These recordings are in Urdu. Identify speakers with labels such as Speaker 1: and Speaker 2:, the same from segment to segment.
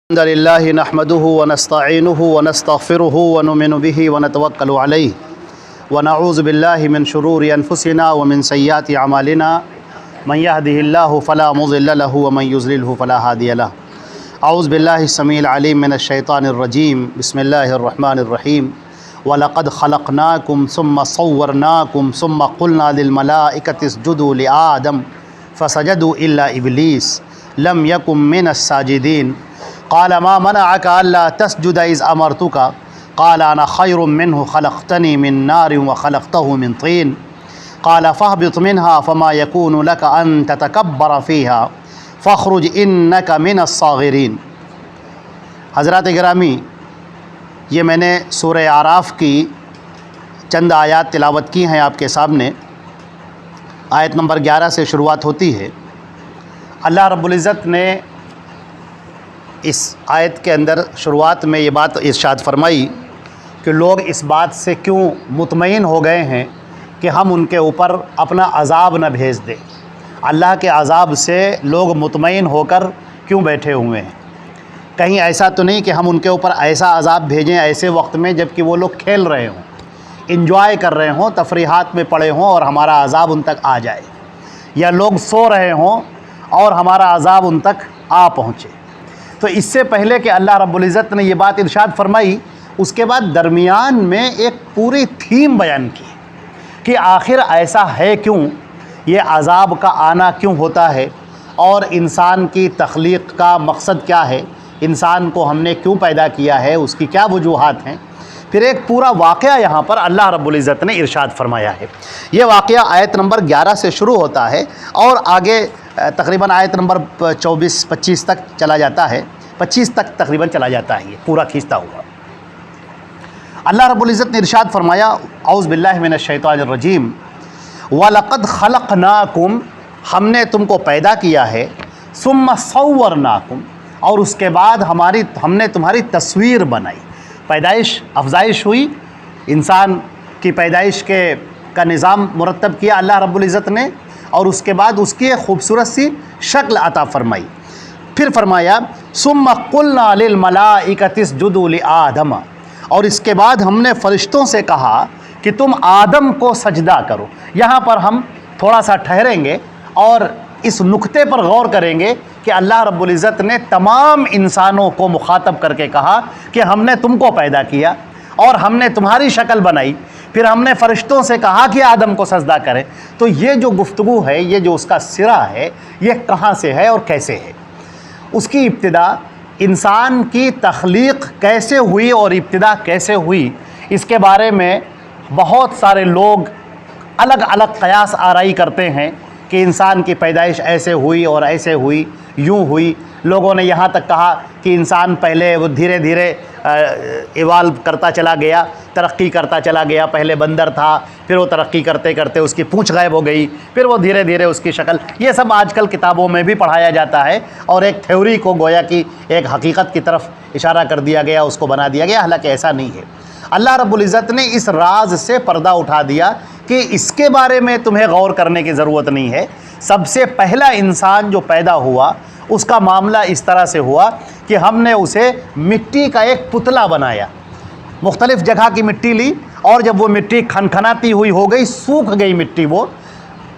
Speaker 1: الحمد لله نحمده ونستعينه ونستغفره ونؤمن به ونتوكل عليه ونعوذ بالله من شرور أنفسنا ومن سيئات أعمالنا من يهده الله فلا مضل له ومن يضلل فلا هادي له أعوذ بالله السميع العليم من الشيطان الرجيم بسم الله الرحمن الرحيم وَلَقَدْ خَلَقْنَاكُمْ ثُمَّ صَوَّرْنَاكُمْ ثُمَّ قُلْنَا لِلْمَلَائِكَةِ اسْجُدُوا لِآدَمَ فَسَجَدُوا إِلَّا إِبْلِيسَ لَمْ يَكُنْ مِنَ السَّاجِدِينَ قال ما منعك ألا تسجد إذ أمرتك قال أنا خير منه خلقتني من نار وخلقته من طين قال فاهبط منها فما يكون لك أن تتكبر فيها فاخرج إنك من الصاغرين۔ حضرات گرامی، یہ میں نے سورہ اعراف کی چند آیات تلاوت کی ہیں آپ کے سامنے۔ آیت نمبر 11 سے شروعات ہوتی ہے۔ اللہ رب العزت نے اس آیت کے اندر شروعات میں یہ بات ارشاد فرمائی کہ لوگ اس بات سے کیوں مطمئن ہو گئے ہیں کہ ہم ان کے اوپر اپنا عذاب نہ بھیج دیں۔ اللہ کے عذاب سے لوگ مطمئن ہو کر کیوں بیٹھے ہوئے ہیں؟ کہیں ایسا تو نہیں کہ ہم ان کے اوپر ایسا عذاب بھیجیں ایسے وقت میں جب کہ وہ لوگ کھیل رہے ہوں، انجوائے کر رہے ہوں، تفریحات میں پڑے ہوں اور ہمارا عذاب ان تک آ جائے، یا لوگ سو رہے ہوں اور ہمارا عذاب ان تک آ پہنچے۔ تو اس سے پہلے کہ اللہ رب العزت نے یہ بات ارشاد فرمائی، اس کے بعد درمیان میں ایک پوری تھیم بیان کی کہ آخر ایسا ہے کیوں، یہ عذاب کا آنا کیوں ہوتا ہے، اور انسان کی تخلیق کا مقصد کیا ہے، انسان کو ہم نے کیوں پیدا کیا ہے، اس کی کیا وجوہات ہیں۔ پھر ایک پورا واقعہ یہاں پر اللہ رب العزت نے ارشاد فرمایا ہے۔ یہ واقعہ آیت نمبر 11 سے شروع ہوتا ہے اور آگے تقریباً آیت نمبر 24-25 تک چلا جاتا ہے، 25 تک تقریباً چلا جاتا ہے، یہ پورا کھینچتا ہوا۔ اللہ رب العزت نے ارشاد فرمایا، اعوذ باللہ من الشیطان الرجیم، وَلَقَدْ خَلَقْنَاكُمْ، ہم نے تم کو پیدا کیا ہے، ثُمَّ صَوَّرْنَاكُمْ، اور اس کے بعد ہم نے تمہاری تصویر بنائی۔ پیدائش، افزائش ہوئی، انسان کی پیدائش کا نظام مرتب کیا اللہ رب العزت نے، اور اس کے بعد اس کی ایک خوبصورت سی شکل عطا فرمائی۔ پھر فرمایا ثم قلنا للملائکۃ اسجدوا لآدم، اور اس کے بعد ہم نے فرشتوں سے کہا کہ تم آدم کو سجدہ کرو۔ یہاں پر ہم تھوڑا سا ٹھہریں گے اور اس نقطے پر غور کریں گے کہ اللہ رب العزت نے تمام انسانوں کو مخاطب کر کے کہا کہ ہم نے تم کو پیدا کیا اور ہم نے تمہاری شکل بنائی، پھر ہم نے فرشتوں سے کہا کہ آدم کو سجدہ کریں۔ تو یہ جو گفتگو ہے، یہ جو اس کا سرا ہے، یہ کہاں سے ہے اور کیسے ہے؟ اس کی ابتدا، انسان کی تخلیق کیسے ہوئی اور ابتدا کیسے ہوئی، اس کے بارے میں بہت سارے لوگ الگ الگ قیاس آرائی کرتے ہیں کہ انسان کی پیدائش ایسے ہوئی اور ایسے ہوئی، یوں ہوئی۔ لوگوں نے یہاں تک کہا کہ انسان پہلے وہ دھیرے دھیرے ایوالو کرتا چلا گیا، ترقی کرتا چلا گیا، پہلے بندر تھا، پھر وہ ترقی کرتے کرتے اس کی پونچھ غائب ہو گئی، پھر وہ دھیرے دھیرے اس کی شکل، یہ سب آج کل کتابوں میں بھی پڑھایا جاتا ہے، اور ایک تھیوری کو گویا کہ ایک حقیقت کی طرف اشارہ کر دیا گیا، اس کو بنا دیا گیا، حالانکہ ایسا نہیں ہے۔ اللہ رب العزت نے اس راز سے پردہ اٹھا دیا کہ اس کے بارے میں تمہیں غور کرنے کی ضرورت نہیں ہے۔ سب سے پہلا انسان جو پیدا ہوا، اس کا معاملہ اس طرح سے ہوا کہ ہم نے اسے مٹی کا ایک پتلا بنایا، مختلف جگہ کی مٹی لی، اور جب وہ مٹی کھنکھناتی ہوئی ہو گئی، سوکھ گئی مٹی، وہ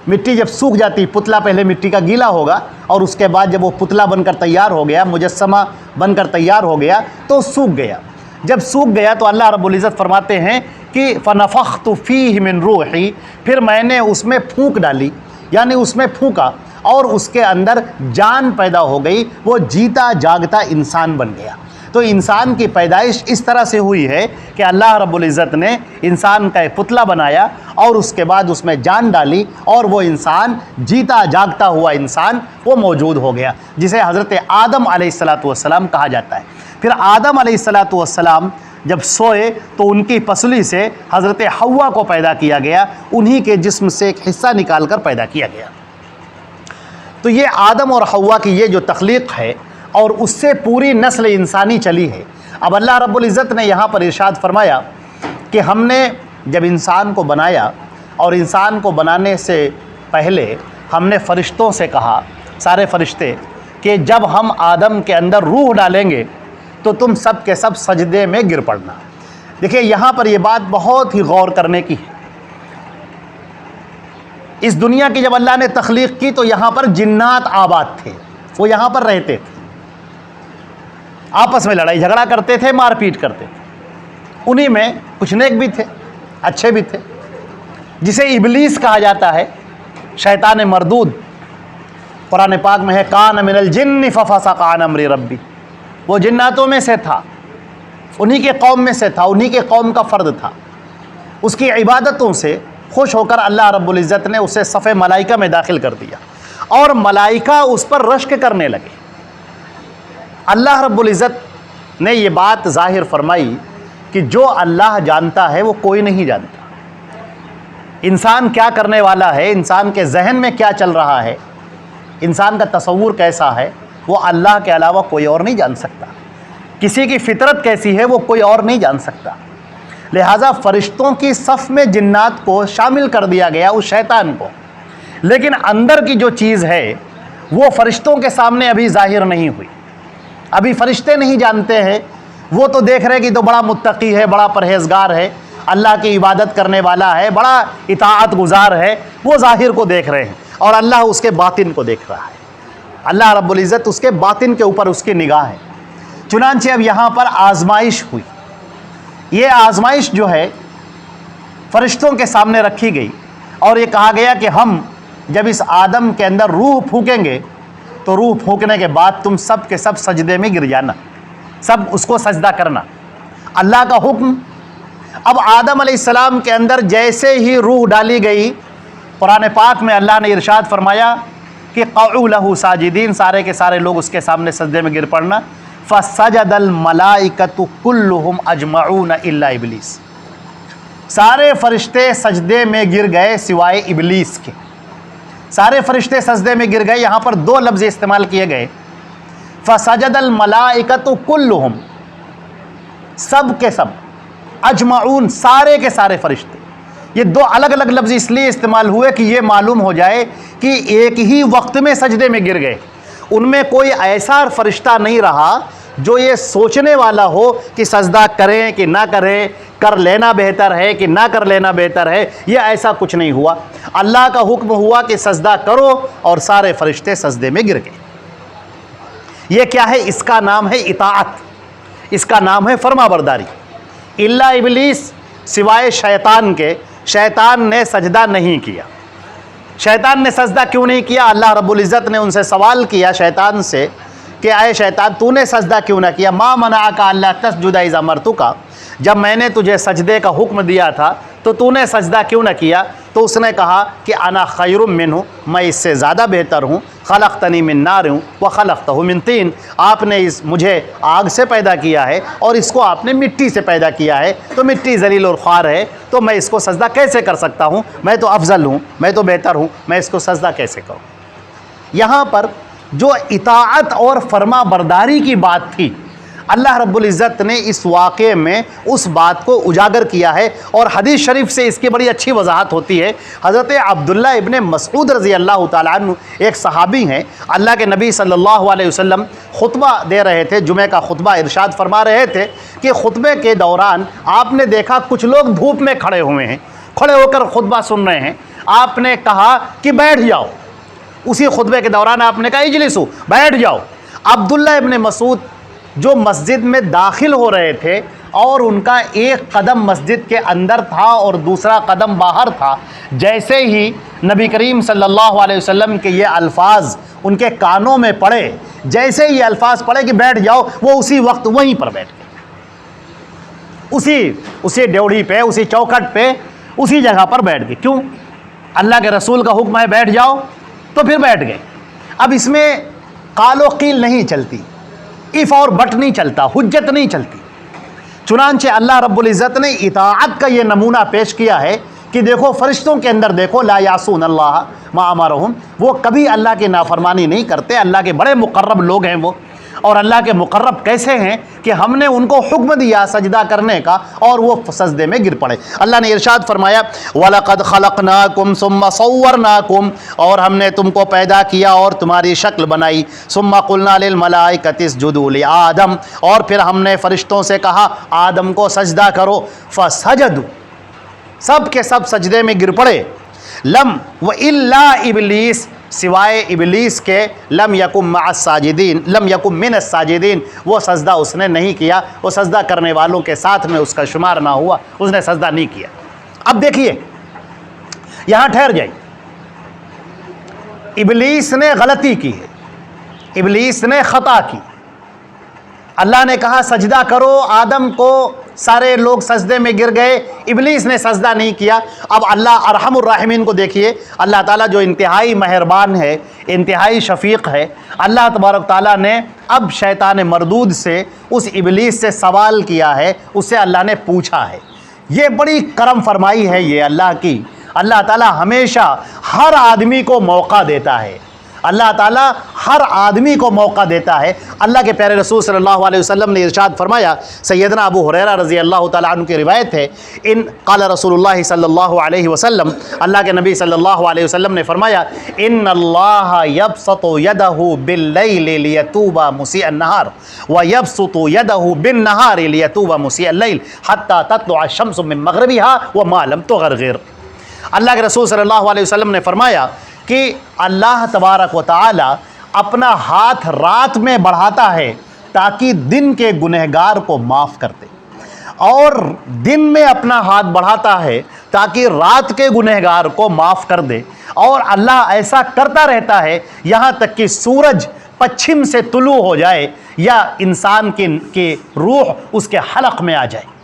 Speaker 1: مٹی جب سوکھ جاتی، پتلا پہلے مٹی کا گیلا ہوگا، اور اس کے بعد جب وہ پتلا بن کر تیار ہو گیا، مجسمہ بن کر تیار ہو گیا، تو سوکھ گیا۔ جب سوکھ گیا تو اللہ رب العزت فرماتے ہیں کہ فَنَفَخْتُ فِيهِ مِن رُوحِي، پھر میں نے اس میں پھونک ڈالی، یعنی اس میں پھونکا، اور اس کے اندر جان پیدا ہو گئی، وہ جیتا جاگتا انسان بن گیا۔ تو انسان کی پیدائش اس طرح سے ہوئی ہے کہ اللہ رب العزت نے انسان کا ایک پتلا بنایا اور اس کے بعد اس میں جان ڈالی، اور وہ انسان جیتا جاگتا ہوا انسان وہ موجود ہو گیا، جسے حضرت آدم علیہ السلام کہا جاتا ہے۔ پھر آدم علیہ السلام جب سوئے تو ان کی پسلی سے حضرت حوا کو پیدا کیا گیا، انہی کے جسم سے ایک حصہ نکال کر پیدا کیا گیا۔ تو یہ آدم اور حوا کی یہ جو تخلیق ہے، اور اس سے پوری نسل انسانی چلی ہے۔ اب اللہ رب العزت نے یہاں پر ارشاد فرمایا کہ ہم نے جب انسان کو بنایا، اور انسان کو بنانے سے پہلے ہم نے فرشتوں سے کہا، سارے فرشتے، کہ جب ہم آدم کے اندر روح ڈالیں گے تو تم سب کے سب سجدے میں گر پڑنا۔ دیکھیں یہاں پر یہ بات بہت ہی غور کرنے کی ہے۔ اس دنیا کی جب اللہ نے تخلیق کی تو یہاں پر جنات آباد تھے، وہ یہاں پر رہتے تھے، آپس میں لڑائی جھگڑا کرتے تھے، مار پیٹ کرتے تھے۔ انہی میں کچھ نیک بھی تھے، اچھے بھی تھے، جسے ابلیس کہا جاتا ہے، شیطان مردود۔ قرآن پاک میں ہے کان من الجن ففسق عن امر ربی، وہ جناتوں میں سے تھا، انہی کے قوم میں سے تھا، انہی کے قوم کا فرد تھا۔ اس کی عبادتوں سے خوش ہو کر اللہ رب العزت نے اسے صف ملائکہ میں داخل کر دیا، اور ملائکہ اس پر رشک کرنے لگے۔ اللہ رب العزت نے یہ بات ظاہر فرمائی کہ جو اللہ جانتا ہے وہ کوئی نہیں جانتا۔ انسان کیا کرنے والا ہے، انسان کے ذہن میں کیا چل رہا ہے، انسان کا تصور کیسا ہے، وہ اللہ کے علاوہ کوئی اور نہیں جان سکتا۔ کسی کی فطرت کیسی ہے وہ کوئی اور نہیں جان سکتا۔ لہٰذا فرشتوں کی صف میں جنات کو شامل کر دیا گیا، اس شیطان کو، لیکن اندر کی جو چیز ہے وہ فرشتوں کے سامنے ابھی ظاہر نہیں ہوئی۔ ابھی فرشتے نہیں جانتے ہیں، وہ تو دیکھ رہے کہ تو بڑا متقی ہے، بڑا پرہیزگار ہے، اللہ کی عبادت کرنے والا ہے، بڑا اطاعت گزار ہے، وہ ظاہر کو دیکھ رہے ہیں، اور اللہ اس کے باطن کو دیکھ رہا ہے۔ اللہ رب العزت اس کے باطن کے اوپر اس کی نگاہ ہے۔ چنانچہ اب یہاں پر آزمائش ہوئی۔ یہ آزمائش جو ہے فرشتوں کے سامنے رکھی گئی، اور یہ کہا گیا کہ ہم جب اس آدم کے اندر روح پھونکیں گے تو روح پھونکنے کے بعد تم سب کے سب سجدے میں گر جانا، سب اس کو سجدہ کرنا، اللہ کا حکم۔ اب آدم علیہ السلام کے اندر جیسے ہی روح ڈالی گئی، قرآن پاک میں اللہ نے ارشاد فرمایا کہ قعوا لہ ساجدین، سارے کے سارے لوگ اس کے سامنے سجدے میں گر پڑنا۔ فسجد الملائکۃ کلہم اجمعون الا ابلیس، سارے فرشتے سجدے میں گر گئے سوائے ابلیس کے۔ سارے فرشتے سجدے میں گر گئے۔ یہاں پر دو لفظ استعمال کیے گئے، فسجد الملائکۃ کلہم، سب کے سب، اجمعون، سارے کے سارے فرشتے۔ یہ دو الگ الگ لفظ اس لیے استعمال ہوئے کہ یہ معلوم ہو جائے کہ ایک ہی وقت میں سجدے میں گر گئے۔ ان میں کوئی ایسا فرشتہ نہیں رہا جو یہ سوچنے والا ہو کہ سجدہ کریں کہ نہ کریں، کر لینا بہتر ہے کہ نہ کر لینا بہتر ہے، یہ ایسا کچھ نہیں ہوا۔ اللہ کا حکم ہوا کہ سجدہ کرو، اور سارے فرشتے سجدے میں گر گئے۔ یہ کیا ہے؟ اس کا نام ہے اطاعت، اس کا نام ہے فرما برداری۔ الا ابلیس، سوائے شیطان کے، شیطان نے سجدہ نہیں کیا۔ شیطان نے سجدہ کیوں نہیں کیا؟ اللہ رب العزت نے ان سے سوال کیا، شیطان سے، کہ اے شیطان تو نے سجدہ کیوں نہ کیا؟ ما منعک الا تسجد اذ امرتک، جب میں نے تجھے سجدے کا حکم دیا تھا تو نے سجدہ کیوں نہ کیا؟ تو اس نے کہا کہ انا خیر منہ، میں اس سے زیادہ بہتر ہوں، خلقتنی من نار وخلقتہ من طین، آپ نے مجھے آگ سے پیدا کیا ہے اور اس کو آپ نے مٹی سے پیدا کیا ہے، تو مٹی ذلیل اور خوار ہے، تو میں اس کو سجدہ کیسے کر سکتا ہوں؟ میں تو افضل ہوں، میں تو بہتر ہوں، میں اس کو سجدہ کیسے کروں؟ یہاں پر جو اطاعت اور فرما برداری کی بات تھی، اللہ رب العزت نے اس واقعے میں اس بات کو اجاگر کیا ہے، اور حدیث شریف سے اس کی بڑی اچھی وضاحت ہوتی ہے۔ حضرت عبداللہ ابن مسعود رضی اللہ تعالیٰ عنہ ایک صحابی ہیں، اللہ کے نبی صلی اللہ علیہ وسلم خطبہ دے رہے تھے، جمعہ کا خطبہ ارشاد فرما رہے تھے کہ خطبے کے دوران آپ نے دیکھا کچھ لوگ دھوپ میں کھڑے ہوئے ہیں، کھڑے ہو کر خطبہ سن رہے ہیں۔ آپ نے کہا کہ بیٹھ جاؤ، اسی خطبے کے دوران آپ نے کہا اجلسو، بیٹھ جاؤ۔ عبداللہ ابن مسعود جو مسجد میں داخل ہو رہے تھے، اور ان کا ایک قدم مسجد کے اندر تھا اور دوسرا قدم باہر تھا، جیسے ہی نبی کریم صلی اللہ علیہ وسلم کے یہ الفاظ ان کے کانوں میں پڑے، جیسے ہی یہ الفاظ پڑے کہ بیٹھ جاؤ، وہ اسی وقت وہیں پر بیٹھ گئے، اسی ڈیوڑی پہ، اسی چوکھٹ پہ، اسی جگہ پر بیٹھ گئے۔ کیوں؟ اللہ کے رسول کا حکم ہے بیٹھ جاؤ، تو پھر بیٹھ گئے۔ اب اس میں قال و قیل نہیں چلتی، اف اور بٹ نہیں چلتا، حجت نہیں چلتی۔ چنانچہ اللہ رب العزت نے اطاعت کا یہ نمونہ پیش کیا ہے کہ دیکھو فرشتوں کے اندر دیکھو، لا یعصون اللہ ما امرہم، وہ کبھی اللہ کی نافرمانی نہیں کرتے، اللہ کے بڑے مقرب لوگ ہیں وہ۔ اور اللہ کے مقرب کیسے ہیں کہ ہم نے ان کو حکم دیا سجدہ کرنے کا اور وہ سجدے میں گر پڑے۔ اللہ نے ارشاد فرمایا وَلَقَدْ خَلَقْنَاكُمْ ثُمَّ صَوَّرْنَاكُمْ، اور ہم نے تم کو پیدا کیا اور تمہاری شکل بنائی، ثُمَّ قُلْنَا لِلْمَلَائِكَةِ اسْجُدُوا لِآدَمَ، اور پھر ہم نے فرشتوں سے کہا آدم کو سجدہ کرو، فَسَجَدُوا، سب کے سب سجدے میں گر پڑے، لم وَإِلَّا إِبْلِيسَ، سوائے ابلیس کے، لم یکم مع الساجدین، لم یکم من الساجدین، وہ سجدہ اس نے نہیں کیا، وہ سجدہ کرنے والوں کے ساتھ میں اس کا شمار نہ ہوا، اس نے سجدہ نہیں کیا۔ اب دیکھیے یہاں ٹھہر جائیں، ابلیس نے غلطی کی ہے، ابلیس نے خطا کی، اللہ نے کہا سجدہ کرو آدم کو، سارے لوگ سجدے میں گر گئے، ابلیس نے سجدہ نہیں کیا۔ اب اللہ ارحم الراحمین کو دیکھیے، اللہ تعالیٰ جو انتہائی مہربان ہے، انتہائی شفیق ہے، اللہ تبارک تعالیٰ نے اب شیطان مردود سے، اس ابلیس سے سوال کیا ہے، اس سے اللہ نے پوچھا ہے۔ یہ بڑی کرم فرمائی ہے یہ اللہ کی، اللہ تعالیٰ ہمیشہ ہر آدمی کو موقع دیتا ہے، اللہ تعالیٰ ہر آدمی کو موقع دیتا ہے۔ اللہ کے پیارے رسول صلی اللہ علیہ وسلم نے ارشاد فرمایا، سیدنا ابو ہریرہ رضی اللہ تعالیٰ عنہ کی روایت ہے، ان قال رسول اللہ صلی اللہ علیہ وسلم، اللہ کے نبی صلی اللہ علیہ وسلم نے فرمایا، ان اللہ یبسط یدہ باللیل لیتوب مسیء النہار ویبسط یدہ بالنہار لیتوب مسیء اللیل حتی تطلع الشمس من مغربها وما لم تغرغر۔ اللہ کے رسول صلی اللہ علیہ وسلم نے فرمایا کہ اللہ تبارک و تعالی اپنا ہاتھ رات میں بڑھاتا ہے تاکہ دن کے گنہگار کو معاف کر دے، اور دن میں اپنا ہاتھ بڑھاتا ہے تاکہ رات کے گنہگار کو معاف کر دے، اور اللہ ایسا کرتا رہتا ہے یہاں تک کہ سورج پچھم سے طلوع ہو جائے یا انسان کی روح اس کے حلق میں آ جائے۔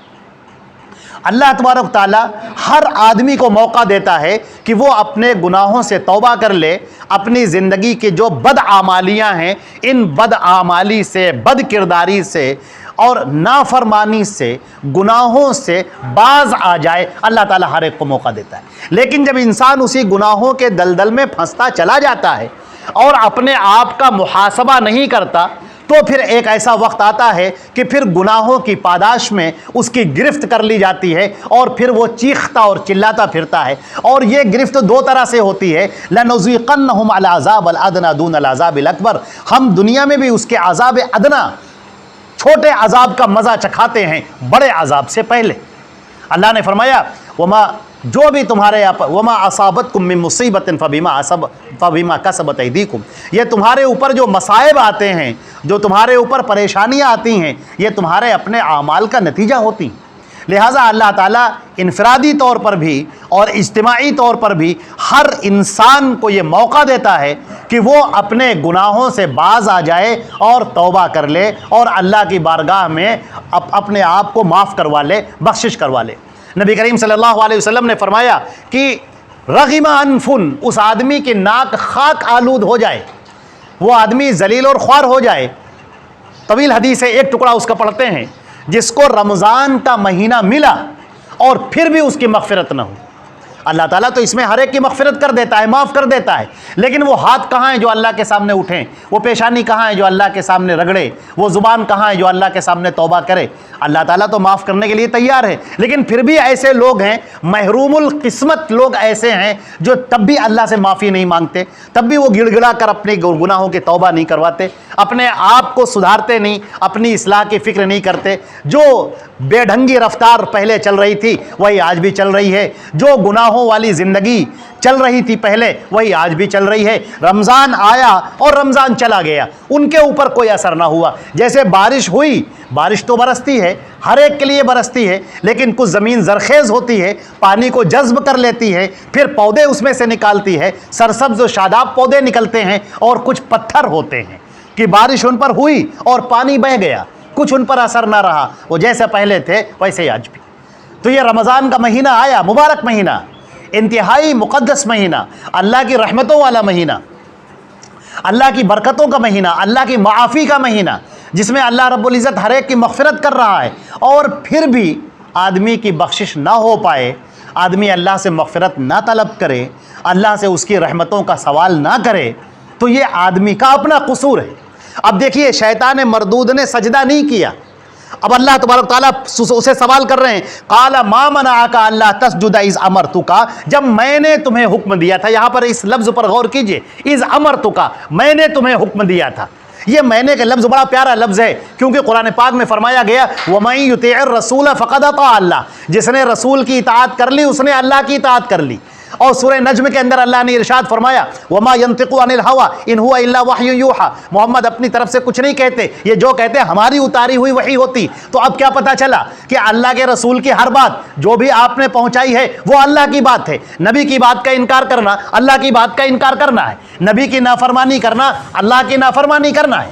Speaker 1: اللہ تبارک تعالیٰ ہر آدمی کو موقع دیتا ہے کہ وہ اپنے گناہوں سے توبہ کر لے، اپنی زندگی کی جو بدعمالیاں ہیں ان بدعمالی سے، بد کرداری سے اور نافرمانی سے، گناہوں سے باز آ جائے۔ اللہ تعالیٰ ہر ایک کو موقع دیتا ہے، لیکن جب انسان اسی گناہوں کے دلدل میں پھنستا چلا جاتا ہے اور اپنے آپ کا محاسبہ نہیں کرتا، تو پھر ایک ایسا وقت آتا ہے کہ پھر گناہوں کی پاداش میں اس کی گرفت کر لی جاتی ہے، اور پھر وہ چیختا اور چلاتا پھرتا ہے۔ اور یہ گرفت دو طرح سے ہوتی ہے، لَنُذِيقَنَّهُمْ الْعَذَابَ الْأَدْنَىٰ دُونَ الْعَذَابِ الْأَكْبَرِ، ہم دنیا میں بھی اس کے عذاب ادنا، چھوٹے عذاب کا مزہ چکھاتے ہیں بڑے عذاب سے پہلے۔ اللہ نے فرمایا جو بھی تمہارے وما اصابتکم من مصیبت فبما کسبت ایدیکم، یہ تمہارے اوپر جو مصائب آتے ہیں، جو تمہارے اوپر پریشانیاں آتی ہیں، یہ تمہارے اپنے اعمال کا نتیجہ ہوتی ہیں۔ لہٰذا اللہ تعالیٰ انفرادی طور پر بھی اور اجتماعی طور پر بھی ہر انسان کو یہ موقع دیتا ہے کہ وہ اپنے گناہوں سے باز آ جائے اور توبہ کر لے اور اللہ کی بارگاہ میں اپنے آپ کو معاف کروا لے، بخشش کروا لے۔ نبی کریم صلی اللہ علیہ وسلم نے فرمایا کہ رغم انفن، اس آدمی کی ناک خاک آلود ہو جائے، وہ آدمی ذلیل اور خوار ہو جائے۔ طویل حدیث ہے، ایک ٹکڑا اس کا پڑھتے ہیں، جس کو رمضان کا مہینہ ملا اور پھر بھی اس کی مغفرت نہ ہو۔ اللہ تعالیٰ تو اس میں ہر ایک کی مغفرت کر دیتا ہے، معاف کر دیتا ہے، لیکن وہ ہاتھ کہاں ہیں جو اللہ کے سامنے اٹھیں، وہ پیشانی کہاں ہے جو اللہ کے سامنے رگڑے، وہ زبان کہاں ہے جو اللہ کے سامنے توبہ کرے۔ اللہ تعالیٰ تو معاف کرنے کے لیے تیار ہے، لیکن پھر بھی ایسے لوگ ہیں، محروم القسمت لوگ ایسے ہیں جو تب بھی اللہ سے معافی نہیں مانگتے، تب بھی وہ گڑ گڑا کر اپنے گناہوں کی توبہ نہیں کرواتے، اپنے آپ کو سدھارتے نہیں، اپنی اصلاح کی فکر نہیں کرتے۔ جو بے ڈھنگی رفتار پہلے چل رہی تھی وہی آج بھی چل رہی ہے، جو گناہوں والی زندگی چل رہی تھی پہلے وہی آج بھی چل رہی ہے۔ رمضان آیا اور رمضان چلا گیا، ان کے اوپر کوئی اثر نہ ہوا۔ جیسے بارش ہوئی، بارش تو برستی ہے، ہر ایک کے لیے برستی ہے، لیکن کچھ زمین زرخیز ہوتی ہے، پانی کو جذب کر لیتی ہے، پھر پودے اس میں سے نکالتی ہے، سرسبز و شاداب پودے نکلتے ہیں، اور کچھ پتھر ہوتے ہیں کہ بارش ان پر ہوئی اور پانی بہہ گیا، کچھ ان پر اثر نہ رہا، وہ جیسے پہلے تھے ویسے ہی آج بھی۔ تو یہ رمضان کا مہینہ آیا، مبارک مہینہ، انتہائی مقدس مہینہ، اللہ کی رحمتوں والا مہینہ، اللہ کی برکتوں کا مہینہ، اللہ کی معافی کا مہینہ، جس میں اللہ رب العزت ہر ایک کی مغفرت کر رہا ہے، اور پھر بھی آدمی کی بخشش نہ ہو پائے، آدمی اللہ سے مغفرت نہ طلب کرے، اللہ سے اس کی رحمتوں کا سوال نہ کرے، تو یہ آدمی کا اپنا قصور ہے۔ اب دیکھیے شیطان مردود نے سجدہ نہیں کیا. اب اللہ تبارک تعالیٰ اسے سوال کر رہے ہیں قال ما منعک الا تسجد اذ امرتک, جب میں نے تمہیں حکم دیا تھا. یہاں پر اس لفظ پر غور کیجئے, اذ امرتک, میں نے تمہیں حکم دیا تھا. یہ میں نے کا لفظ بڑا پیارا لفظ ہے, کیونکہ قرآن پاک میں فرمایا گیا وَمَن يُطِعِ الرَّسُولَ فَقَدْ أَطَاعَ اللَّهَ, جس نے رسول کی اطاعت کر لی اس نے اللہ کی اطاعت کر لی. اور سورہ نجم کے اندر اللہ نے ارشاد فرمایا وَمَا يَنطِقُ عَنِ الْهَوَىٰ إِنْ هُوَ إِلَّا وَحْيٌ يُوحَىٰ, محمد اپنی طرف سے کچھ نہیں کہتے, یہ جو کہتے ہیں ہماری اتاری ہوئی وحی ہوتی. تو اب کیا پتہ چلا کہ اللہ کے رسول کی ہر بات جو بھی آپ نے پہنچائی ہے وہ اللہ کی بات ہے. نبی کی بات کا انکار کرنا اللہ کی بات کا انکار کرنا ہے, نبی کی نافرمانی کرنا اللہ کی نافرمانی کرنا ہے.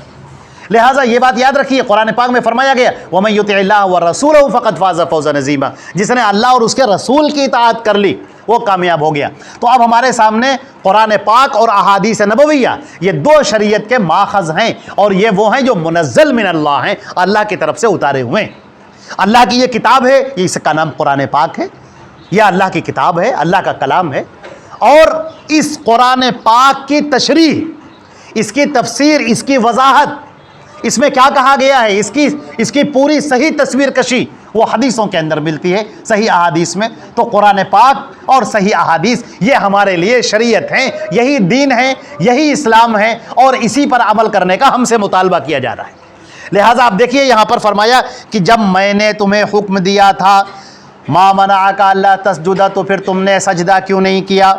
Speaker 1: لہٰذا یہ بات یاد رکھیے, قرآن پاک میں فرمایا گیا وَمَن يُطِعِ اللَّهَ وَرَسُولَهُ فَقَدْ فَازَ فَوْزًا عَظِيمًا, جس نے اللہ اور اس کے رسول کی اطاعت کر لی وہ کامیاب ہو گیا. تو اب ہمارے سامنے قرآن پاک اور احادیث نبویہ یہ دو شریعت کے ماخذ ہیں, اور یہ وہ ہیں جو منزل من اللہ ہیں, اللہ کی طرف سے اتارے ہوئے ہیں. اللہ کی یہ کتاب ہے, اس کا نام قرآن پاک ہے, یہ اللہ کی کتاب ہے, اللہ کا کلام ہے. اور اس قرآن پاک کی تشریح, اس کی تفسیر, اس کی وضاحت, اس میں کیا کہا گیا ہے, اس کی پوری صحیح تصویر کشی وہ حدیثوں کے اندر ملتی ہے, صحیح احادیث میں. تو قرآن پاک اور صحیح احادیث یہ ہمارے لیے شریعت ہیں, یہی دین ہے, یہی اسلام ہے, اور اسی پر عمل کرنے کا ہم سے مطالبہ کیا جا رہا ہے. لہٰذا آپ دیکھیے یہاں پر فرمایا کہ جب میں نے تمہیں حکم دیا تھا ما منعک الا تسجد, تو پھر تم نے سجدہ کیوں نہیں کیا.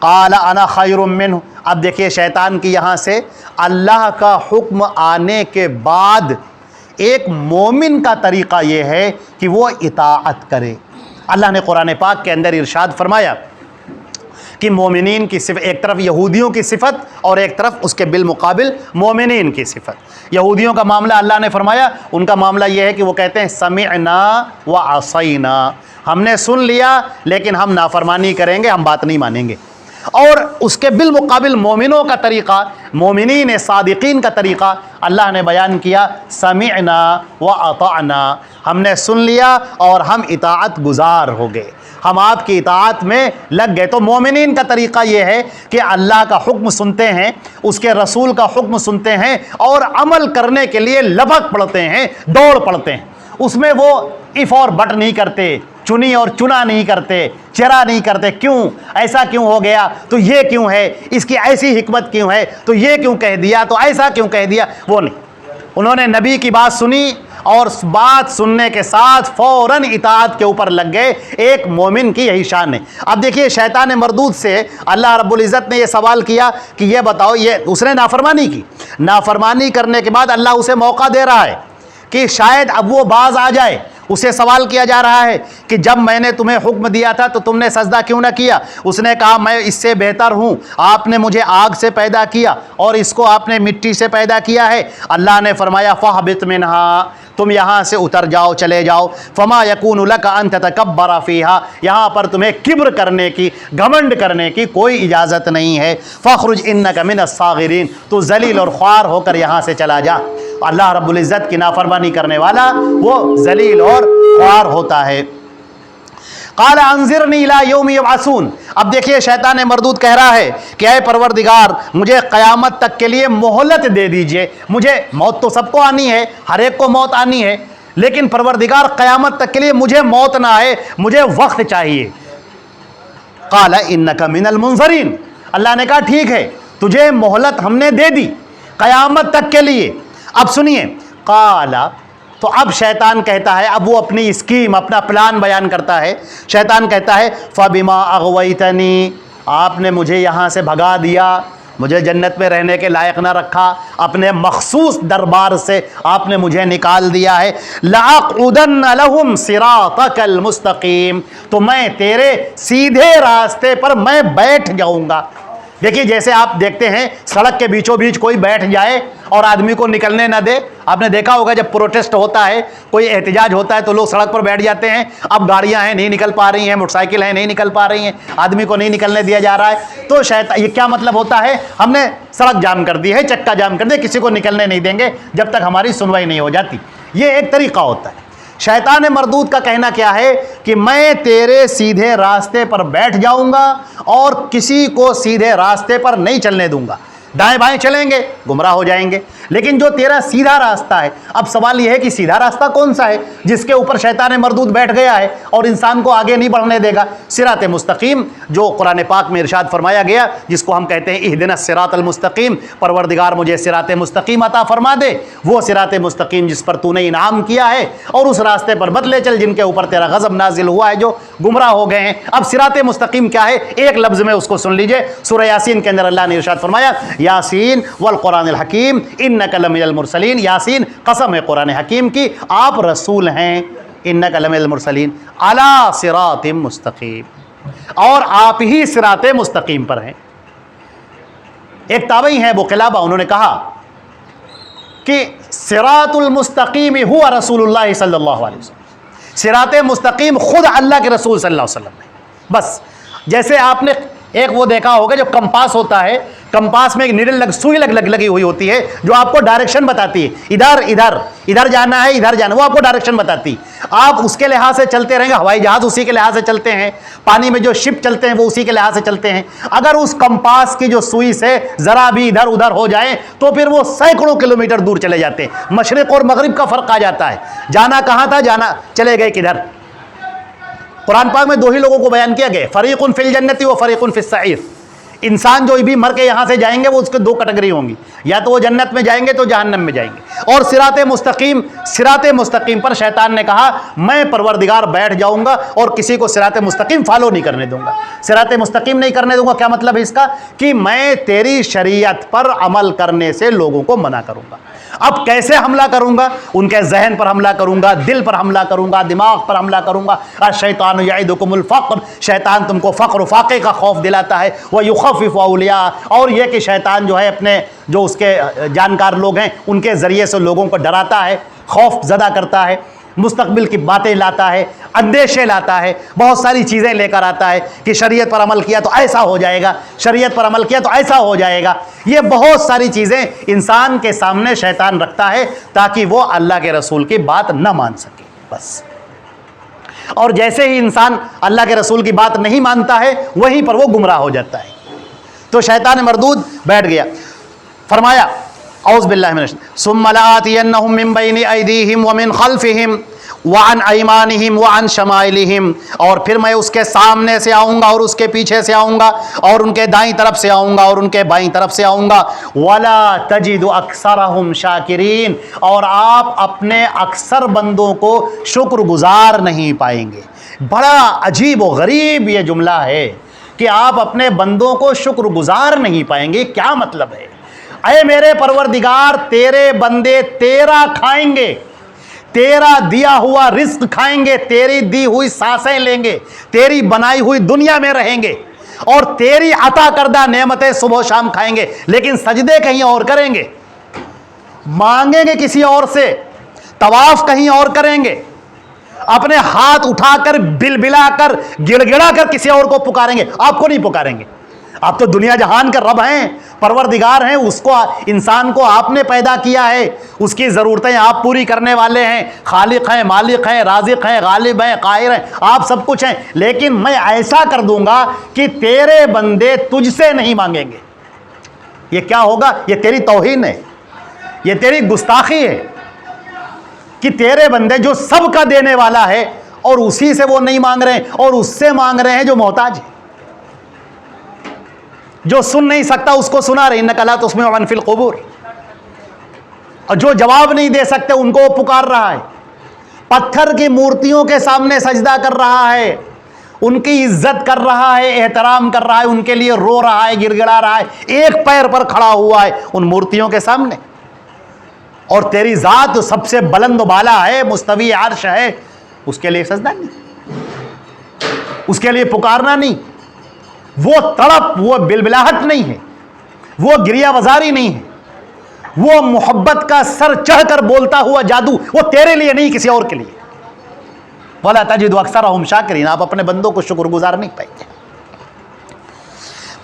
Speaker 1: قال انا خیر منہ, اب دیکھیے شیطان کی یہاں سے اللہ کا حکم آنے کے بعد ایک مومن کا طریقہ یہ ہے کہ وہ اطاعت کرے. اللہ نے قرآن پاک کے اندر ارشاد فرمایا کہ مومنین کی صفت, ایک طرف یہودیوں کی صفت اور ایک طرف اس کے بالمقابل مومنین کی صفت. یہودیوں کا معاملہ اللہ نے فرمایا, ان کا معاملہ یہ ہے کہ وہ کہتے ہیں سمعنا وعصینا, ہم نے سن لیا لیکن ہم نافرمانی کریں گے, ہم بات نہیں مانیں گے. اور اس کے بالمقابل مومنوں کا طریقہ, مومنین صادقین کا طریقہ اللہ نے بیان کیا سمعنا واطعنا, ہم نے سن لیا اور ہم اطاعت گزار ہو گئے, ہم آپ کی اطاعت میں لگ گئے. تو مومنین کا طریقہ یہ ہے کہ اللہ کا حکم سنتے ہیں, اس کے رسول کا حکم سنتے ہیں اور عمل کرنے کے لیے لبک پڑتے ہیں, دوڑ پڑتے ہیں. اس میں وہ اف اور بٹ نہیں کرتے, چنی اور چنا نہیں کرتے, چرا نہیں کرتے. کیوں ایسا کیوں ہو گیا, تو یہ کیوں ہے, اس کی ایسی حکمت کیوں ہے, تو یہ کیوں کہہ دیا, تو ایسا کیوں کہہ دیا, وہ نہیں. انہوں نے نبی کی بات سنی اور بات سننے کے ساتھ فوراً اطاعت کے اوپر لگ گئے. ایک مومن کی یہی شان ہے. اب دیکھیے شیطان مردود سے اللہ رب العزت نے یہ سوال کیا کہ یہ بتاؤ, یہ اس نے نافرمانی کی, نافرمانی کرنے کے بعد اللہ اسے موقع دے رہا ہے کہ شاید اب وہ باز آ جائے. اسے سوال کیا جا رہا ہے کہ جب میں نے تمہیں حکم دیا تھا تو تم نے سجدہ کیوں نہ کیا. اس نے کہا میں اس سے بہتر ہوں, آپ نے مجھے آگ سے پیدا کیا اور اس کو آپ نے مٹی سے پیدا کیا ہے. اللہ نے فرمایا فاہبط منہا, تم یہاں سے اتر جاؤ, چلے جاؤ. فما یکون لک ان تتکبر فیہا, یہاں پر تمہیں کبر کرنے کی, گھمنڈ کرنے کی کوئی اجازت نہیں ہے. فاخرج انک من الصاغرین, تو ذلیل اور خوار ہو کر یہاں سے چلا جا. اللہ رب العزت کی نافرمانی کرنے والا وہ ذلیل اور خوار ہوتا ہے. قال انظرنی الی یوم یبعثون, اب دیکھیے شیطان مردود کہہ رہا ہے کہ اے پروردگار مجھے قیامت تک کے لیے مہلت دے دیجئے. مجھے موت تو سب کو آنی ہے, ہر ایک کو موت آنی ہے, لیکن پروردگار قیامت تک کے لیے مجھے موت نہ آئے, مجھے وقت چاہیے. قال انک من المنظرین, اللہ نے کہا ٹھیک ہے تجھے مہلت ہم نے دے دی قیامت تک کے لیے. اب سنیے, قال, تو اب شیطان کہتا ہے, اب وہ اپنی اسکیم, اپنا پلان بیان کرتا ہے. شیطان کہتا ہے فبما اغویتنی, آپ نے مجھے یہاں سے بھگا دیا, مجھے جنت میں رہنے کے لائق نہ رکھا, اپنے مخصوص دربار سے آپ نے مجھے نکال دیا ہے. لأقعدن لهم صراطک المستقیم, تو میں تیرے سیدھے راستے پر میں بیٹھ جاؤں گا. دیکھیے جیسے آپ دیکھتے ہیں سڑک کے بیچوں بیچ کوئی بیٹھ جائے اور آدمی کو نکلنے نہ دے. آپ نے دیکھا ہوگا جب پروٹیسٹ ہوتا ہے, کوئی احتجاج ہوتا ہے تو لوگ سڑک پر بیٹھ جاتے ہیں. اب گاڑیاں ہیں نہیں نکل پا رہی ہیں, موٹر سائیکل ہیں نہیں نکل پا رہی ہیں, آدمی کو نہیں نکلنے دیا جا رہا ہے. تو شاید یہ کیا مطلب ہوتا ہے, ہم نے سڑک جام کر دی ہے, چکا جام کر دیا, کسی کو نکلنے نہیں دیں گے جب تک ہماری سنوائی نہیں ہو جاتی. یہ ایک طریقہ ہوتا ہے. شیطان مردود کا کہنا کیا ہے کہ میں تیرے سیدھے راستے پر بیٹھ جاؤں گا اور کسی کو سیدھے راستے پر نہیں چلنے دوں گا. دائیں بائیں چلیں گے گمراہ ہو جائیں گے, لیکن جو تیرا سیدھا راستہ ہے، اب سوال یہ ہے کہ سیدھا راستہ کون سا ہے جس کے اوپر شیطان مردود بیٹھ گیا ہے اور انسان کو آگے نہیں بڑھنے دے گا؟ صراط مستقیم، جو قرآن پاک میں ارشاد فرمایا گیا، جس کو ہم کہتے ہیں اہدنا الصراط المستقیم، پروردگار مجھے صراط مستقیم عطا فرما دے، وہ صراط مستقیم جس پر تو نے انعام کیا ہے، اور اس راستے پر مت لے چل جن کے اوپر تیرا غضب نازل ہوا ہے، جو گمراہ ہو گئے ہیں۔ اب صراط مستقیم کیا ہے؟ ایک لفظ میں اس کو سن لیجئے، سورہ یاسین کے اندر اللہ نے ارشاد فرمایا یاسین والقرآن الحکیم انک لمن المرسلین، یاسین قسم ہے قرآن حکیم کی، آپ رسول ہیں، انک لمن المرسلین علی صراط مستقیم، اور آپ ہی صراط مستقیم پر ہیں۔ ایک تابعی ہیں ابو قلابہ، انہوں نے کہا کہ صراط المستقیم ہوا رسول اللہ صلی اللہ علیہ وسلم، صراط مستقیم خود اللہ کے رسول صلی اللہ علیہ وسلم ہے۔ بس جیسے آپ نے ایک وہ دیکھا ہوگا جو کمپاس ہوتا ہے، کمپاس میں ایک نیڈل سوئی لگی ہوئی ہوتی ہے جو آپ کو ڈائریکشن بتاتی ہے، ادھر جانا ہے، ادھر جانا ہے، وہ آپ کو ڈائریکشن بتاتی۔ آپ اس کے لحاظ سے چلتے رہیں گے، ہوائی جہاز اسی کے لحاظ سے چلتے ہیں، پانی میں جو شپ چلتے ہیں وہ اسی کے لحاظ سے چلتے ہیں۔ اگر اس کمپاس کی جو سوئی سے ذرا بھی ادھر ادھر ہو جائے تو پھر وہ سینکڑوں کلومیٹر دور چلے جاتے ہیں، مشرق اور مغرب کا فرق آ جاتا ہے، جانا کہاں تھا، جانا چلے گئے کدھر۔ قرآن پاک میں دو ہی لوگوں کو بیان کیا گیا، فریق فی الجنت و فریق فی السعیر۔ انسان جو بھی مر کے یہاں سے جائیں گے وہ اس کے دو کیٹیگری ہوں گی، یا تو وہ جنت میں جائیں گے تو جہنم میں جائیں گے۔ اور صراط مستقیم پر شیطان نے کہا میں پروردگار بیٹھ جاؤں گا اور کسی کو صراط مستقیم فالو نہیں کرنے دوں گا، صراط مستقیم نہیں کرنے دوں گا۔ کیا مطلب ہے اس کا؟ کہ میں تیری شریعت پر عمل کرنے سے لوگوں کو منع کروں گا۔ اب کیسے حملہ کروں گا؟ ان کے ذہن پر حملہ کروں گا، دل پر حملہ کروں گا، دماغ پر حملہ کروں گا۔ الشیطان یعدکم الفقر، شیطان تم کو فقر و فاقے کا خوف دلاتا ہے، ویخوف اولیاء، اور یہ کہ شیطان جو ہے اپنے جو اس کے جانکار لوگ ہیں ان کے ذریعے سے لوگوں کو ڈراتا ہے، خوف زدہ کرتا ہے، مستقبل کی باتیں لاتا ہے، اندیشے لاتا ہے، بہت ساری چیزیں لے کر آتا ہے کہ شریعت پر عمل کیا تو ایسا ہو جائے گا، شریعت پر عمل کیا تو ایسا ہو جائے گا۔ یہ بہت ساری چیزیں انسان کے سامنے شیطان رکھتا ہے تاکہ وہ اللہ کے رسول کی بات نہ مان سکے، بس۔ اور جیسے ہی انسان اللہ کے رسول کی بات نہیں مانتا ہے وہیں پر وہ گمراہ ہو جاتا ہے۔ تو شیطان مردود بیٹھ گیا۔ فرمایا اعوذ باللہ من الشیطان ثم لآتینہم من بین ایدیہم ومن خلفہم وعن ایمانہم وعن شمائلہم، اور پھر میں اس کے سامنے سے آؤں گا اور اس کے پیچھے سے آؤں گا اور ان کے دائیں طرف سے آؤں گا اور ان کے بائیں طرف سے آؤں گا۔ ولا تجد اکثرہم شاکرین، اور آپ اپنے اکثر بندوں کو شکر گزار نہیں پائیں گے۔ بڑا عجیب و غریب یہ جملہ ہے کہ آپ اپنے بندوں کو شکر گزار نہیں پائیں گے۔ کیا مطلب ہے؟ اے میرے پروردگار، تیرے بندے تیرا کھائیں گے، تیرا دیا ہوا رزق کھائیں گے، تیری دی ہوئی سانسیں لیں گے، تیری بنائی ہوئی دنیا میں رہیں گے اور تیری عطا کردہ نعمتیں صبح و شام کھائیں گے، لیکن سجدے کہیں اور کریں گے، مانگیں گے کسی اور سے، طواف کہیں اور کریں گے، اپنے ہاتھ اٹھا کر بلبلا کر گڑ گڑا کر کسی اور کو پکاریں گے، آپ کو نہیں پکاریں گے۔ آپ تو دنیا جہان کے رب ہیں، پروردگار ہیں، اس کو انسان کو آپ نے پیدا کیا ہے، اس کی ضرورتیں آپ پوری کرنے والے ہیں، خالق ہیں، مالک ہیں، رازق ہیں، غالب ہیں، قاہر ہیں، آپ سب کچھ ہیں، لیکن میں ایسا کر دوں گا کہ تیرے بندے تجھ سے نہیں مانگیں گے۔ یہ کیا ہوگا؟ یہ تیری توہین ہے، یہ تیری گستاخی ہے کہ تیرے بندے جو سب کا دینے والا ہے اور اسی سے وہ نہیں مانگ رہے ہیں، اور اس سے مانگ رہے ہیں جو محتاج ہے، جو سن نہیں سکتا اس کو سنا رہے، انک لا تسمع من فی القبور، اور جو جواب نہیں دے سکتے ان کو وہ پکار رہا ہے، پتھر کی مورتیوں کے سامنے سجدہ کر رہا ہے، ان کی عزت کر رہا ہے، احترام کر رہا ہے، ان کے لیے رو رہا ہے، گڑ گڑا رہا ہے، ایک پیر پر کھڑا ہوا ہے ان مورتیوں کے سامنے۔ اور تیری ذات جو سب سے بلند و بالا ہے، مستوی عرش ہے، اس کے لیے سجدہ نہیں، اس کے لیے پکارنا نہیں، وہ تڑپ، وہ بلبلاہٹ نہیں ہے، وہ گریہ وزاری نہیں ہے، وہ محبت کا سر چڑھ کر بولتا ہوا جادو، وہ تیرے لیے نہیں کسی اور کے لیے۔ وَلَا تَجِدُ أَكْثَرَهُمْ شَاكِرِينَ، آپ اپنے بندوں کو شکر گزار نہیں پائیں گے۔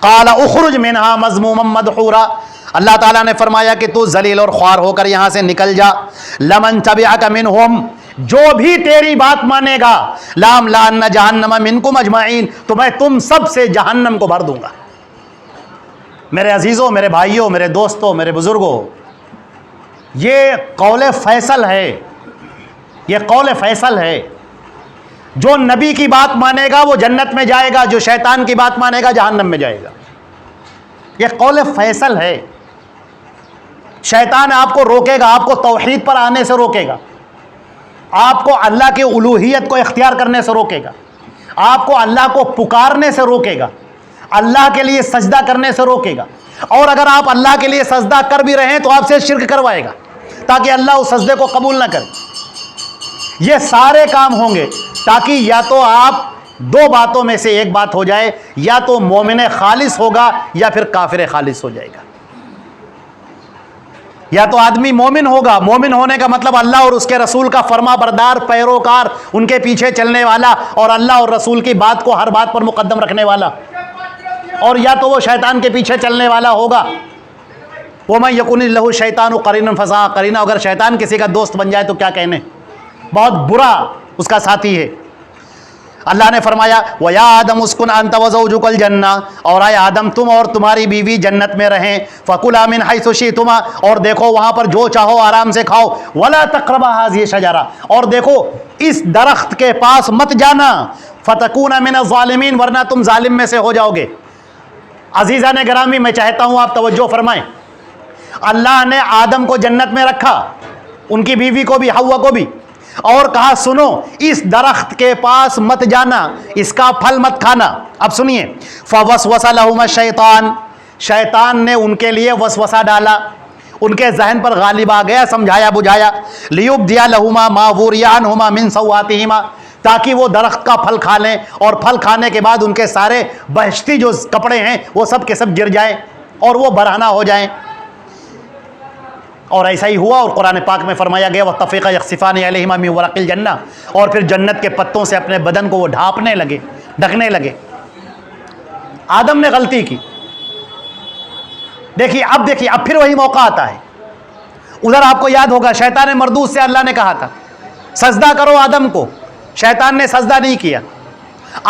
Speaker 1: قَالَ اُخْرُجْ مِنْهَا مَذْمُومًا مَدْحُورًا، اللہ تعالیٰ نے فرمایا کہ تو ذلیل اور خوار ہو کر یہاں سے نکل جا۔ لَمَنْ تَبِعَكَ مِنْهُمْ، جو بھی تیری بات مانے گا، لَأَمْلَأَنَّ جَهَنَّمَ مِنْكُمْ أَجْمَعِينَ، تو میں تم سب سے جہنم کو بھر دوں گا۔ میرے عزیزوں، میرے بھائیوں، میرے دوستوں، میرے بزرگوں، یہ قول فیصل ہے، یہ قول فیصل ہے. جو نبی کی بات مانے گا وہ جنت میں جائے گا، جو شیطان کی بات مانے گا جہنم میں جائے گا. یہ قول فیصل ہے. شیطان آپ کو روکے گا، آپ کو توحید پر آنے سے روکے گا، آپ کو اللہ کی الوہیت کو اختیار کرنے سے روکے گا، آپ کو اللہ کو پکارنے سے روکے گا، اللہ کے لیے سجدہ کرنے سے روکے گا. اور اگر آپ اللہ کے لیے سجدہ کر بھی رہے ہیں تو آپ سے شرک کروائے گا تاکہ اللہ اس سجدے کو قبول نہ کرے. یہ سارے کام ہوں گے تاکہ یا تو آپ دو باتوں میں سے ایک بات ہو جائے، یا تو مومن خالص ہوگا یا پھر کافر خالص ہو جائے گا. یا تو آدمی مومن ہوگا، مومن ہونے کا مطلب اللہ اور اس کے رسول کا فرما بردار، پیروکار، ان کے پیچھے چلنے والا اور اللہ اور رسول کی بات کو ہر بات پر مقدم رکھنے والا. اور یا تو وہ شیطان کے پیچھے چلنے والا ہوگا. وَمَن يَكُنِ لَهُ الشَّيْطَانُ قَرِينًا فَسَاءَ قَرِينًا. اگر شیطان کسی کا دوست بن جائے تو کیا کہنے، بہت برا اس کا ساتھی ہے. اللہ نے فرمایا وَيَا آدَمُ اسْكُنْ أَنْتَ وَزَوْجُكَ الْجَنَّةَ، اور اے آدم تم اور تمہاری بیوی جنت میں رہیں. فَكُلَا مِنْ حَيْثُ شِئْتُمَا، اور دیکھو وہاں پر جو چاہو آرام سے کھاؤ. وَلَا تَقْرَبَا هَٰذِهِ الشَّجَرَةَ، اور دیکھو اس درخت کے پاس مت جانا. فَتَكُونَ مِنَ الظَّالِمِينَ، ورنہ تم ظالم میں سے ہو جاؤ گے. عزیزان گرامی، میں چاہتا ہوں آپ توجہ فرمائیں. اللہ نے آدم کو جنت میں رکھا، ان کی بیوی کو بھی، حوا کو بھی، اور کہا سنو اس درخت کے پاس مت جانا، اس کا پھل مت کھانا. اب سنیے، فَوَسْوَسَ لَهُمَا الشَّيْطَانُ، شیطان نے ان کے لیے وسوسہ ڈالا، ان کے ذہن پر غالب آ گیا، سمجھایا بجھایا. لِيُبْدِيَ لَهُمَا مَا وُرِيَ عَنْهُمَا مِنْ سَوْآتِهِمَا، تاکہ وہ درخت کا پھل کھا لیں اور پھل کھانے کے بعد ان کے سارے بہشتی جو کپڑے ہیں وہ سب کے سب گر جائیں اور وہ برہنہ ہو جائیں. اور ایسا ہی ہوا، اور قرآن پاک میں فرمایا گیا وَاتَّفِقَا يَخْصِفَانِ عَلَيْهِمَا مِن وَرَقِ الْجَنَّةِ، اور پھر جنت کے پتوں سے اپنے بدن کو وہ ڈھانپنے لگے، ڈھکنے لگے. آدم نے غلطی کی. دیکھیے اب پھر وہی موقع آتا ہے. ادھر آپ کو یاد ہوگا شیطان مردود سے اللہ نے کہا تھا سجدہ کرو آدم کو، شیطان نے سجدہ نہیں کیا.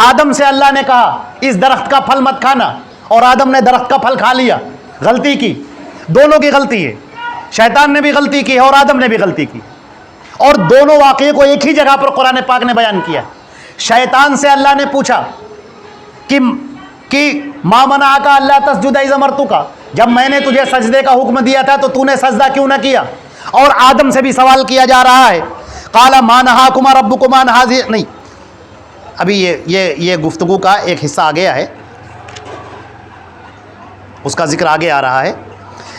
Speaker 1: آدم سے اللہ نے کہا اس درخت کا پھل مت کھانا، اور آدم نے درخت کا پھل کھا لیا. غلطی کی، دونوں کی غلطی ہے. شیطان نے بھی غلطی کی ہے اور آدم نے بھی غلطی کی، اور دونوں واقعے کو ایک ہی جگہ پر قرآن پاک نے بیان کیا. شیطان سے اللہ نے پوچھا کہ ما منعک الا تسجد اذ امرتک، جب میں نے تجھے سجدے کا حکم دیا تھا تو تو نے سجدہ کیوں نہ کیا. اور آدم سے بھی سوال کیا جا رہا ہے قال ما نہاکما ربکما عن ھذہ، نہیں ابھی یہ گفتگو کا ایک حصہ آگے ہے، اس کا ذکر آگے آ رہا ہے.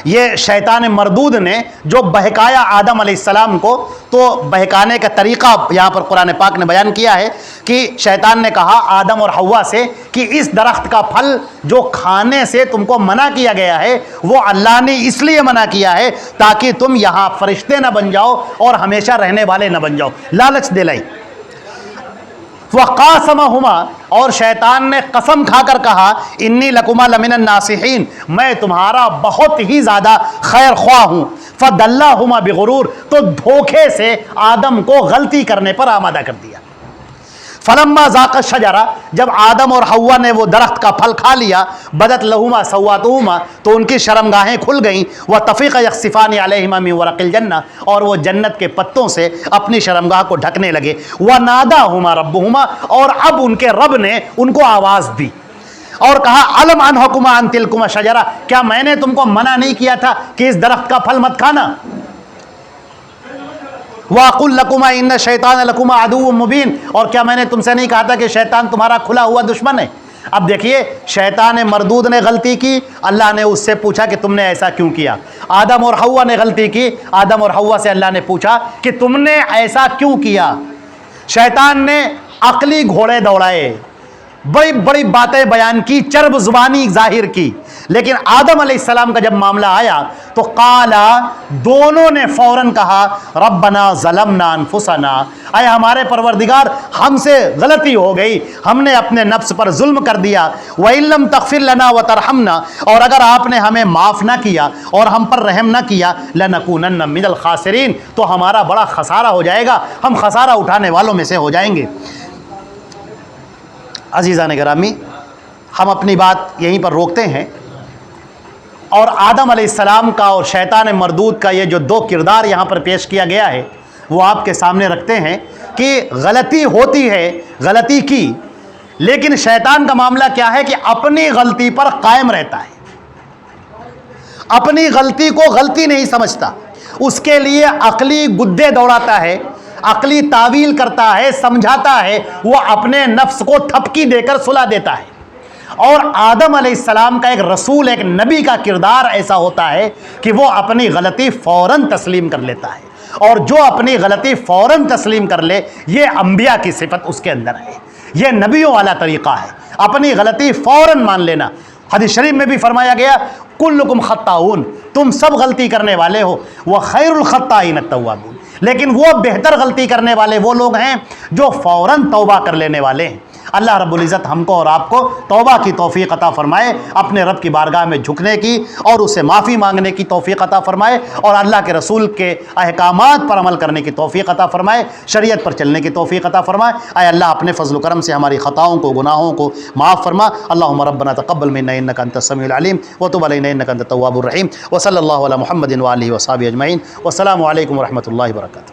Speaker 1: یہ شیطان مردود نے جو بہکایا آدم علیہ السلام کو، تو بہکانے کا طریقہ یہاں پر قرآن پاک نے بیان کیا ہے کہ شیطان نے کہا آدم اور حوا سے کہ اس درخت کا پھل جو کھانے سے تم کو منع کیا گیا ہے وہ اللہ نے اس لیے منع کیا ہے تاکہ تم یہاں فرشتے نہ بن جاؤ اور ہمیشہ رہنے والے نہ بن جاؤ. لالچ دلائی. وَقَاسَمَهُمَا، اور شیطان نے قسم کھا کر کہا انی لکما لمن الناصحین، میں تمہارا بہت ہی زیادہ خیر خواہ ہوں. فَدَلَّاهُمَا بِغُرُورٍ، تو دھوکے سے آدم کو غلطی کرنے پر آمادہ کر دیا. فلما ذاق الشجرہ، جب آدم اور حوا نے وہ درخت کا پھل کھا لیا، بدت لہما سواتہما، تو ان کی شرمگاہیں کھل گئیں. وطفق یخصفان علیہما من ورق الجنہ، اور وہ جنت کے پتوں سے اپنی شرمگاہ کو ڈھکنے لگے. وناداہما ربہما، اور اب ان کے رب نے ان کو آواز دی اور کہا علم انہکما ان تلکما شجرہ، کیا میں نے تم کو منع نہیں کیا تھا کہ اس درخت کا پھل مت کھانا. وَأَقُلْ لَكُمَا إِنَّ الشَّيْطَانَ لَكُمَا عَدُوٌّ مُّبِينٌ، اور کیا میں نے تم سے نہیں کہا تھا کہ شیطان تمہارا کھلا ہوا دشمن ہے. اب دیکھیے شیطان مردود نے غلطی کی، اللہ نے اس سے پوچھا کہ تم نے ایسا کیوں کیا. آدم اور حوا نے غلطی کی، آدم اور حوا سے اللہ نے پوچھا کہ تم نے ایسا کیوں کیا. شیطان نے عقلی گھوڑے دوڑائے، بڑی بڑی باتیں بیان کی، چرب زبانی ظاہر کی، لیکن آدم علیہ السلام کا جب معاملہ آیا تو قالا، دونوں نے فوراً کہا ربنا ظلمنا انفسنا، اے ہمارے پروردگار ہم سے غلطی ہو گئی، ہم نے اپنے نفس پر ظلم کر دیا. وَإِن لَّمْ تَغْفِرْ لَنَا وَتَرْحَمْنَا، اور اگر آپ نے ہمیں معاف نہ کیا اور ہم پر رحم نہ کیا، لَنَكُونَنَّ مِنَ الْخَاسِرِينَ، تو ہمارا بڑا خسارہ ہو جائے گا، ہم خسارہ اٹھانے والوں میں سے ہو جائیں گے. عزیزان گرامی، ہم اپنی بات یہیں پر روکتے ہیں. اور آدم علیہ السلام کا اور شیطان مردود کا یہ جو دو کردار یہاں پر پیش کیا گیا ہے وہ آپ کے سامنے رکھتے ہیں کہ غلطی ہوتی ہے، غلطی کی، لیکن شیطان کا معاملہ کیا ہے کہ اپنی غلطی پر قائم رہتا ہے، اپنی غلطی کو غلطی نہیں سمجھتا، اس کے لیے عقلی گدے دوڑاتا ہے، عقلی تعویل کرتا ہے، سمجھاتا ہے، وہ اپنے نفس کو تھپکی دے کر صلح دیتا ہے۔ اور آدم علیہ السلام کا ایک رسول، ایک نبی کا کردار ایسا ہوتا ہے کہ وہ اپنی غلطی فوراً تسلیم کر لیتا ہے، اور جو اپنی غلطی فوراً تسلیم کر لے یہ انبیاء کی صفت اس کے اندر ہے، یہ نبیوں والا طریقہ ہے، اپنی غلطی فوراً مان لینا۔ حدیث شریف میں بھی فرمایا گیا کلکم خطاؤن، تم سب غلطی کرنے والے ہو، وخیر الخطائین التوابون، لیکن وہ بہتر غلطی کرنے والے وہ لوگ ہیں جو فوراً توبہ کر لینے والے ہیں۔ اللہ رب العزت ہم کو اور آپ کو توبہ کی توفیق عطا فرمائے، اپنے رب کی بارگاہ میں جھکنے کی اور اسے معافی مانگنے کی توفیق عطا فرمائے، اور اللہ کے رسول کے احکامات پر عمل کرنے کی توفیق عطا فرمائے، شریعت پر چلنے کی توفیق عطا فرمائے۔ اے اللہ اپنے فضل و کرم سے ہماری خطاؤں کو، گناہوں کو معاف فرما۔ اللہم ربنا تقبل منا انک انت السمیع العلیم وتب علینا انک انت التواب الرحیم، وصلی اللہ علی محمد وآلہ وصحبہ اجمعین، والسلام علیکم ورحمۃ اللہ وبرکاتہ۔